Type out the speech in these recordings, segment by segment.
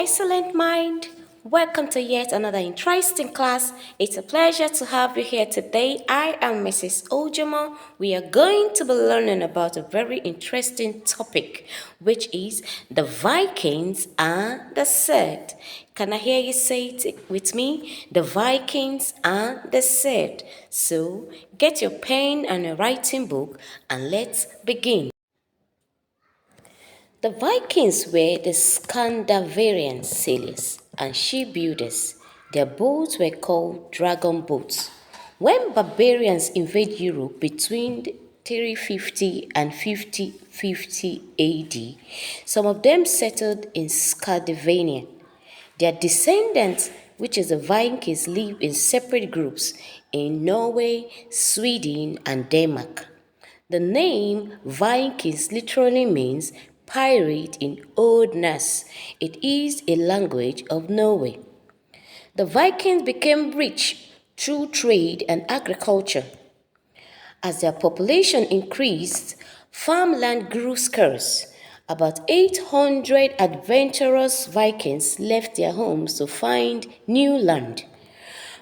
excellent mind. Welcome to yet another interesting class. It's a pleasure to have you here today. I am Mrs. Ojamo. We are going to be learning about a very interesting topic, which is the Vikings and the Celts. Can I hear you say it with me? The Vikings and the Celts. So get your pen and a writing book and let's begin. The Vikings were the Scandinavian sailors and shipbuilders. Their boats were called dragon boats. When barbarians invaded Europe between 350 and 5050 AD, some of them settled in Scandinavia. Their descendants, which is the Vikings, live in separate groups in Norway, Sweden, and Denmark. The name Vikings literally means pirate in Old Norse. It is a language of Norway. The Vikings became rich through trade and agriculture. As their population increased, farmland grew scarce. About 800 adventurous Vikings left their homes to find new land.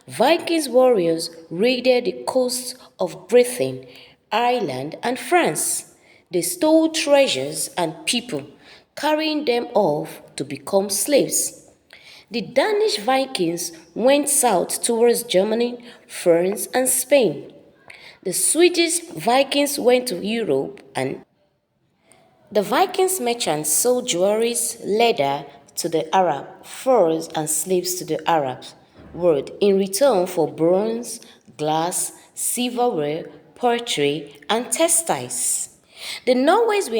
Vikings warriors raided the coasts of Britain, Ireland, and France. They stole treasures and people, carrying them off to become slaves. The Danish Vikings went south towards Germany, France, and Spain. The Swedish Vikings went to Europe, and the Vikings merchants sold jewelries, leather to the Arab, furs and slaves to the Arab world in return for bronze, glass, silverware, pottery, and textiles. The Vikings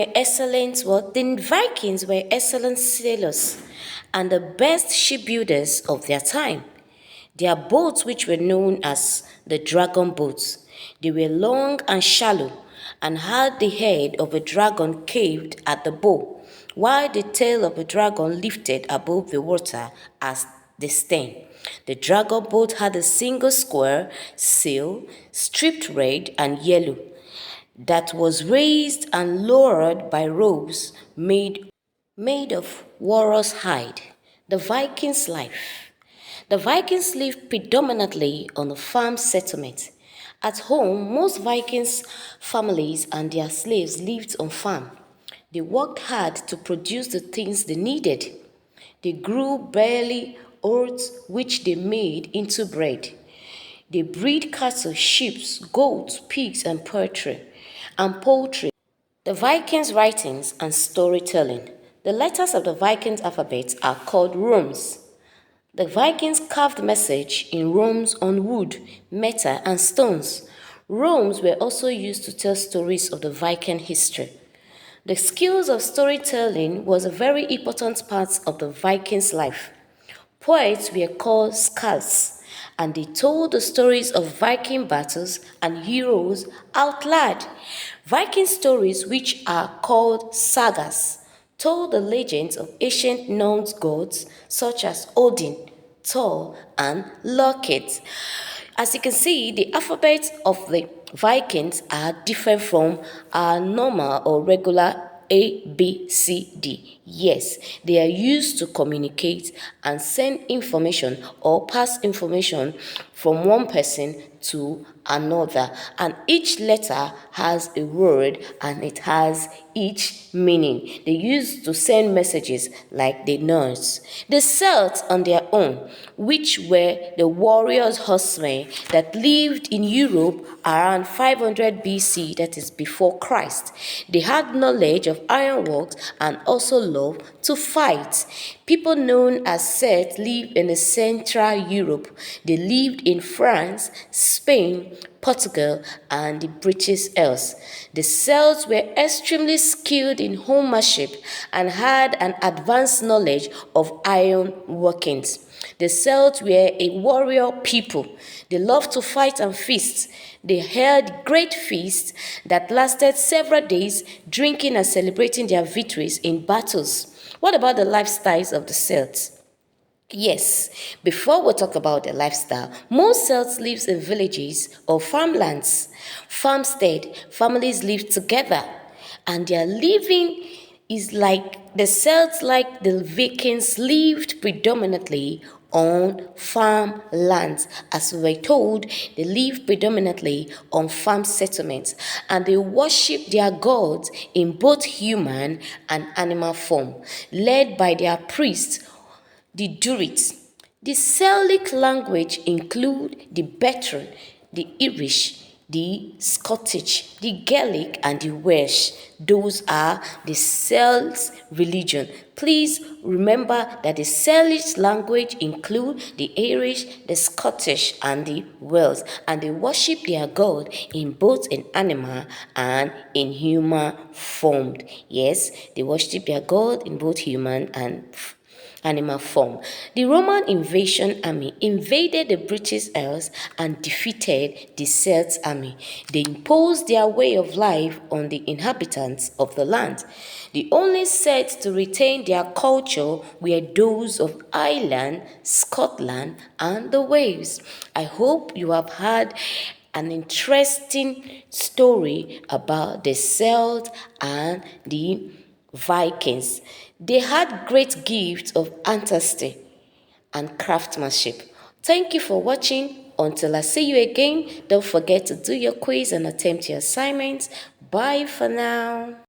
were excellent sailors and the best shipbuilders of their time. Their boats, which were known as the dragon boats, they were long and shallow and had the head of a dragon caved at the bow, while the tail of a dragon lifted above the water as the stern. The dragon boat had a single square sail, striped red and yellow, that was raised and lowered by ropes made of walrus hide. The Vikings' life. The Vikings lived predominantly on a farm settlement. At home, most Vikings families and their slaves lived on farm. They worked hard to produce the things they needed. They grew barley, oats, which they made into bread. They breed cattle, sheep, goats, pigs, and poultry. The Vikings' writings and storytelling. The letters of the Vikings alphabet are called runes. The Vikings carved message in runes on wood, metal, and stones. Runes were also used to tell stories of the Viking history. The skills of storytelling was a very important part of the Vikings' life. Poets were called skalds, and they told the stories of Viking battles and heroes out loud. Viking stories, which are called sagas, told the legends of ancient Norse gods such as Odin, Thor, and Loki. As you can see, the alphabets of the Vikings are different from our normal or regular A, B, C, D. Yes, they are used to communicate and send information or pass information from one person to another, and each letter has a word and it has each meaning. They used to send messages like the Norse. The Celts on their own, which were the warriors horsemen that lived in Europe around 500 BC, that is before Christ. They had knowledge of ironworks and also love to fight. People known as Celts lived in the Central Europe. They lived in France, Spain, Portugal, and the British Isles. The Celts were extremely skilled in homemanship and had an advanced knowledge of iron workings. The Celts were a warrior people. They loved to fight and feast. They held great feasts that lasted several days, drinking and celebrating their victories in battles. What about the lifestyles of the Celts? Yes, before we talk about their lifestyle, most Celts live in villages or farmlands. Farmstead families live together, and their living is like The Celts, like the Vikings, lived predominantly on farm lands. As we were told, they lived predominantly on farm settlements, and they worshipped their gods in both human and animal form, led by their priests, the Druids. The Celtic language include the Breton, the Irish, the Scottish, the Gaelic, and the Welsh. Those are the Celts religion. Please remember that the Celtic language include the Irish, the Scottish, and the Welsh, and they worship their God in both in animal and in human form. Yes, they worship their God in both human and animal form. The Roman invasion army invaded the British Isles and defeated the Celts army. They imposed their way of life on the inhabitants of the land. The only Celts to retain their culture were those of Ireland, Scotland, and the Wales. I hope you have had an interesting story about the Celts and the Vikings. They had great gifts of ancestry and craftsmanship. Thank you for watching. Until I see you again, don't forget to do your quiz and attempt your assignments. Bye for now.